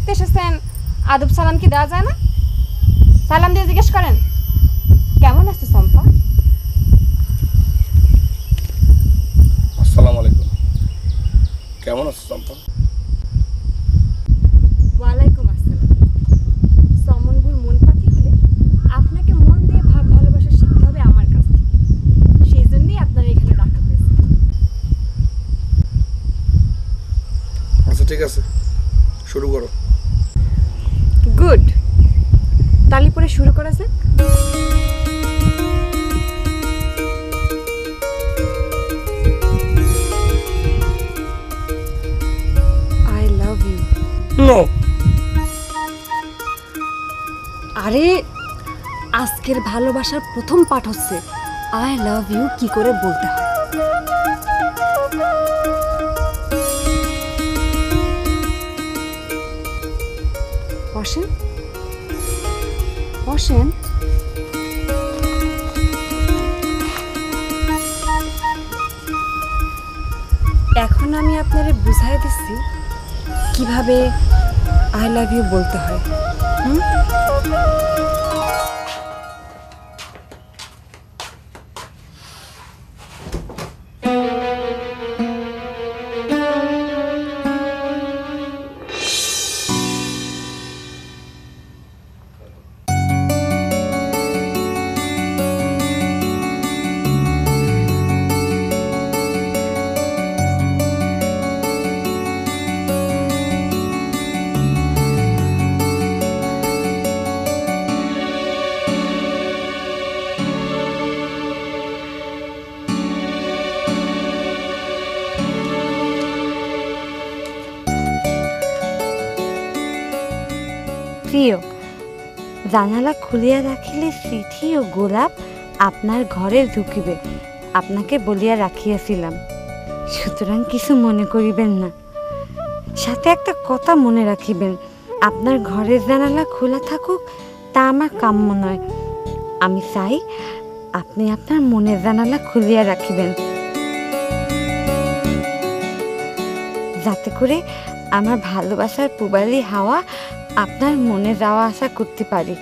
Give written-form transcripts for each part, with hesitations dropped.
শিখতে এসেছেন, আদব সালাম কি দেওয়া যায় না? সালাম দিয়ে জিজ্ঞেস করেন কেমন আছে চম্পা। আসসালামু আলাইকুম। কেমন আছো চম্পা? ওয়ালাইকুম আসসালাম। সমনগুর মন পাতি হলে আপনাকে মন দিয়ে ভাব ভালোবাসা শিখতে হবে আমার কাছ থেকে। সেই জন্যই আপনার এখানে ডাকা হয়েছে। আচ্ছা ঠিক আছে, শুরু করো। গুড, তালি পরে শুরু করা যাক। I love you. নো। আরে আজকের ভালোবাসার প্রথম পাঠ হচ্ছে আই লাভ ইউ কি করে বলতে হয়। বসেন বসেন। এখন আমি আপনারে বুঝাই দিচ্ছি কিভাবে আই লাভ ইউ বলতে হয়। হুম, প্রিয়, জানালা খুলিয়া রাখিলে চিঠি ও গোলাপ আপনার ঘরে ঢুকিবে, আপনাকে বলিয়া রাখিয়াছিলাম। সুতরাং কিছু মনে করিবেন না। সাথে একটা কথা মনে রাখিবেন, আপনার ঘরের জানালা খোলা থাকুক তা আমার কাম্য নয়। আমি চাই আপনি আপনার মনের জানালা খুলিয়া রাখিবেন, যাতে করে আমার ভালোবাসার পূবালী হাওয়া আপনার মনে যাওয়া আসা করতে পারি।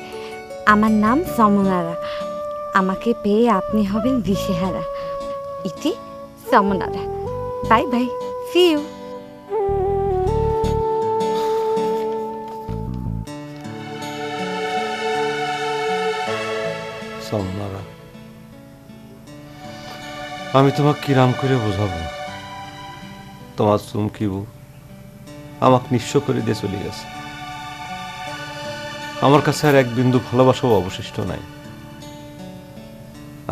আমার নাম সমনারা। আমাকে পেয়ে আপনি হবেন দিশেহারা। ইতি সমনারা। Bye bye, see you. সমনারা, আমি তোমাকে কিরাম করে বোঝাবো? তোমার চুমকিব আমাকে নিঃস্ব করে দিয়ে চলে গেছে। আমার কাছে আর এক বিন্দু ভালোবাসাও অবশিষ্ট নাই।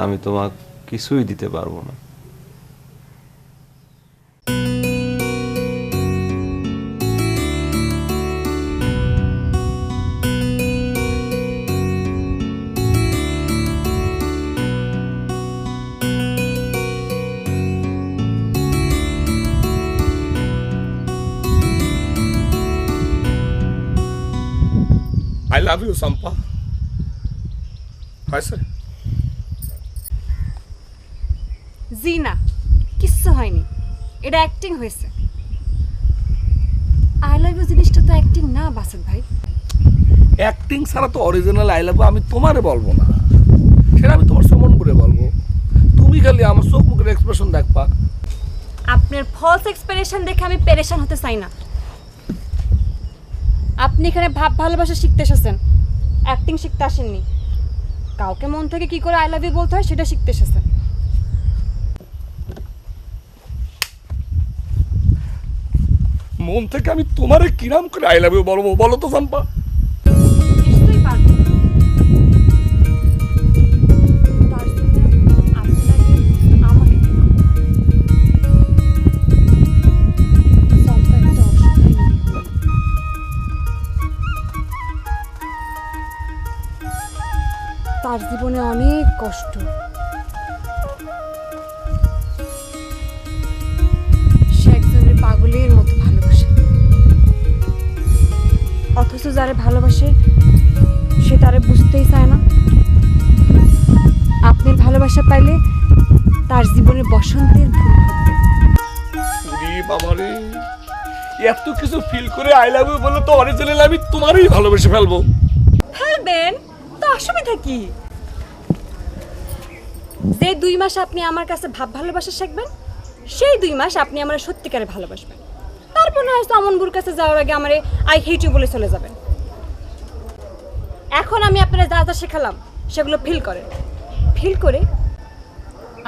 আমি তোমাকে কিছুই দিতে পারবো না। আই লাভ ইউ চম্পা। হয়েছে? জি না, কিচ্ছু হয়নি, এটা অ্যাক্টিং হয়েছে। আই লাভ ইউ জিনিসটা তো অ্যাক্টিং না বাসুদ ভাই। অ্যাক্টিং ছাড়া তো অরিজিনাল আই লাভ আমি তোমারে বলবো না, সেটা আমি তোমার সমন করে বলবো। তুমি খালি আমার চোখ মুখের এক্সপ্রেশন দেখবা। আপনার ফলস এক্সপ্রেশন দেখে আমি পেরেশান হতে চাই না। আপনি এখানে ভাব ভালোবাসা শিখতে এসেছেন, অ্যাক্টিং শিখতে আসেননি। কাউকে মন থেকে কি করে আই লাভ ইউ বলতে হয় সেটা শিখতে এসেছেন। মন থেকে আমি তোমারে কিরাম করে আই লাভ ইউ বলবো বলো তো চম্পা? নিশ্চয়ই পারবেন। তার জন্য আপনাকে আমাকে চম্পা একটা অসহায় নিরীহ। তার জীবনে অনেক কষ্ট। সে একজনের পাগলের মতো ভালোবাসে, অথচ যারে ভালোবাসে সে তারে বুঝতেই চায় না। আপনার ভালোবাসা পাইলে তার জীবনে বসন্তের ফুল ফুটবে। বাবারে, এত কিছু ফিল করে আই লাভ ইউ বলে তো অরিজিনাল আমি তোমারই ভালোবেসে ফেলবো। ফেলবেন তো অসুবিধা কি? যে 2 মাস আপনি আমার কাছে ভাব ভালোবাসা শিখবেন, সেই 2 মাস আপনি আমার সত্যিকারে ভালোবাসবেন। তারপর না হয়তো অমনবুর কাছে যাওয়ার আগে আমারে আই হেট ইউ বলে চলে যাবেন। এখন আমি আপনারা যা যা শেখালাম সেগুলো ফিল করেন, ফিল করে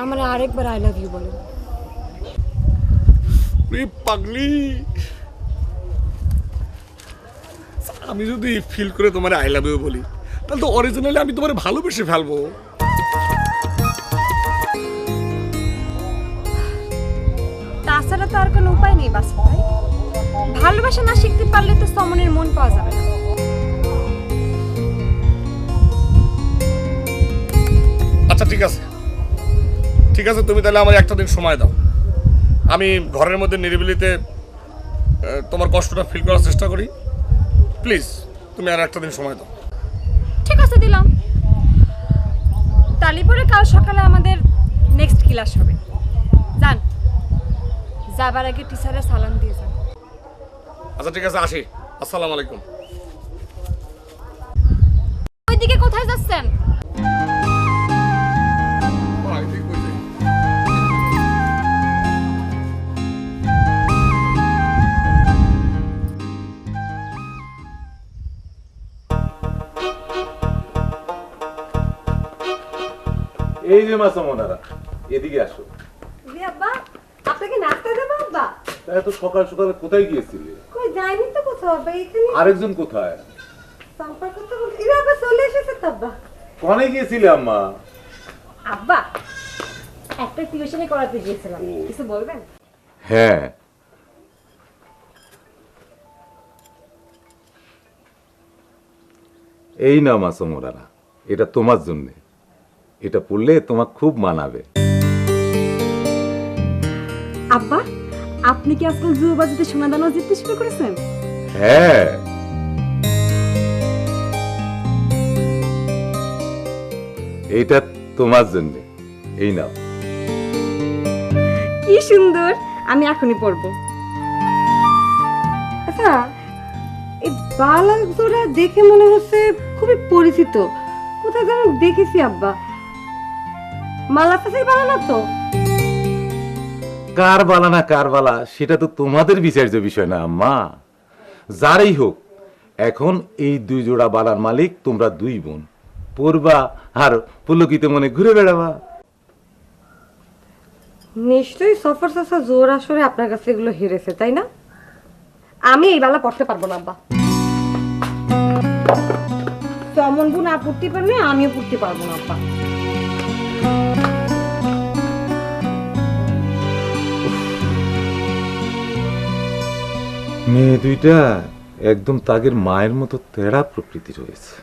আমার আরেকবার আই লাভ ইউ বলেন। পাগলি, আমি যদি ফিল করে তোমার আই লাভ ইউ বলি তাহলে তো অরিজিনালি আমি তোমার ভালোবেসে ফেলবো। তাছাড়া তো আর কোনো উপায় নেই বাসা ভাই। ভালোবাসা না শিখতে পারলে তো সমনের মন পাওয়া যাবে না। আচ্ছা ঠিক আছে, ঠিক আছে, তুমি তাহলে আমার একটা দিন সময় দাও। আমি ঘরের মধ্যে নিরিবিলিতে তোমার কষ্টটা ফিল করার চেষ্টা করি। প্লিজ তুমি আর একটা দিন সময় দাও। ঠিক আছে, দিলাম। তালিপুরে কাল সকালে আমাদের নেক্সট ক্লাস হবে। যান, যাবার আগে টিচারের সালাম দিয়ে যান। আচ্ছা ঠিক আছে, আসি। আসসালামু আলাইকুম। ওইদিকে কোথায় যাচ্ছেন? এই যে মাসামনারা, এদিকে আসো। আব্বা, আপনাকে নাস্তা দেবো আব্বা? তা এত সকাল সকালে কোথায় গিয়েছিলে? কই যাইনি তো কোথাও আব্বা, এখানে আরেকজন কোথায়? সম্পর্ক তো বলতে এরা আবার চলে এসেছে তো আব্বা। কনে গিয়েছিলে আম্মা? আব্বা, একটা টিউশনে করাতে গিয়েছিলাম, কিছু বলবেন? হ্যাঁ, এই না মাসামনারা, এটা তোমার জন্য। এটা পড়লে তোমার খুব মানাবে। আব্বা, আপনি কি আজকাল জুয়াবাজিতে সোনা দানা জিততে শুরু করেছেন? হ্যাঁ, এইটা তোমার জন্য। এই নাও। কি সুন্দর, আমি এখনই পড়বো। আচ্ছা, এই বালা জোড়া দেখে মনে হচ্ছে খুবই পরিচিত, কোথায় যেন দেখেছি আব্বা। মালা চাষের বালা না তো? কার বালা না কার বালা সেটা তো তোমাদের বিচার্য বিষয় না আম্মা। যারই হোক, এখন এই 2 জোড়া বালার মালিক তোমরা 2 বোন। পড়বা আর পুলকিতে মনে ঘুরে বেড়াবা। নিশ্চয়ই সফর চাষা জোর আসরে আপনার কাছে এগুলো হেরেছে, তাই না? আমি এই বালা পড়তে পারবো না আব্বা। তেমন গুণ না পড়তে পারলে আমিও পড়তে পারবো না আব্বা। মেয়ে দুইটা একদম তাগের মায়ের মতো তেড়া প্রকৃতি রয়েছে।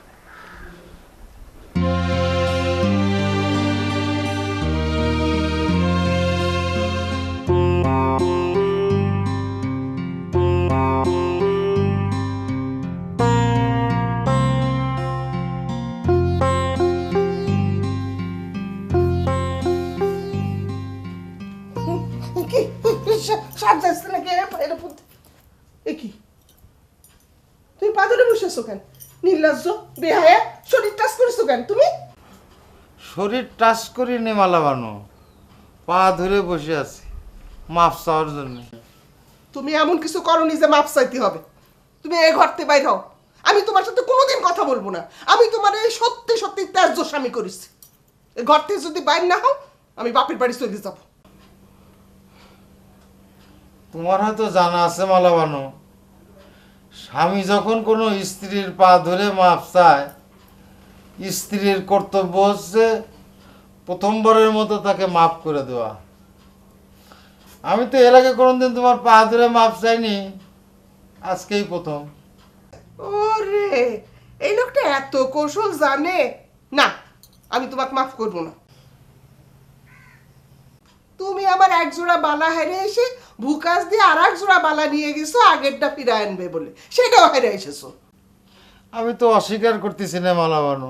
তুমি পাদরে বসেছো কেন? নির্লজ্জ, বেহায়া, শরীর টাচ করেছো কেন তুমি? শরীর টাচ করি নে মালা বানো, পা ধরে বসে আছি মাপ চাওয়ার জন্য। তুমি এমন কিছু করনি যে মাপ চাইতে হবে। তুমি এই ঘরতে বাইর হও। আমি তোমার সাথে কোনোদিন কথা বলবো না। আমি তোমার এই সত্যি সত্যি ত্যায্য স্বামী করেছি। এই ঘর থেকে যদি বাইর না হও, আমি বাপের বাড়ি চলে যাব। তোমার হয়তো জানা আছে মালা বানো, স্বামী যখন কোনো স্ত্রীর পা ধরে মাপ চায়, স্ত্রীর কর্তব্য হচ্ছে প্রথমবারের মতো তাকে মাফ করে দেওয়া। আমি তো এর আগে কোনোদিন তোমার পা ধরে মাপ চাইনি, আজকেই প্রথম। ওরে, এই লোকটা এত কৌশল জানে না। আমি তোমাকে মাফ করবো না। তুমি আমার 1 জোড়া বালা হেরে এসে ভুকাস দিয়ে আর 1 জোড়া বালা নিয়ে গেছো আগেরটা ফিরে আনবে বলে, সেটাও হেরে এসেছো। আমি তো অস্বীকার করতেছি না মালা বানো,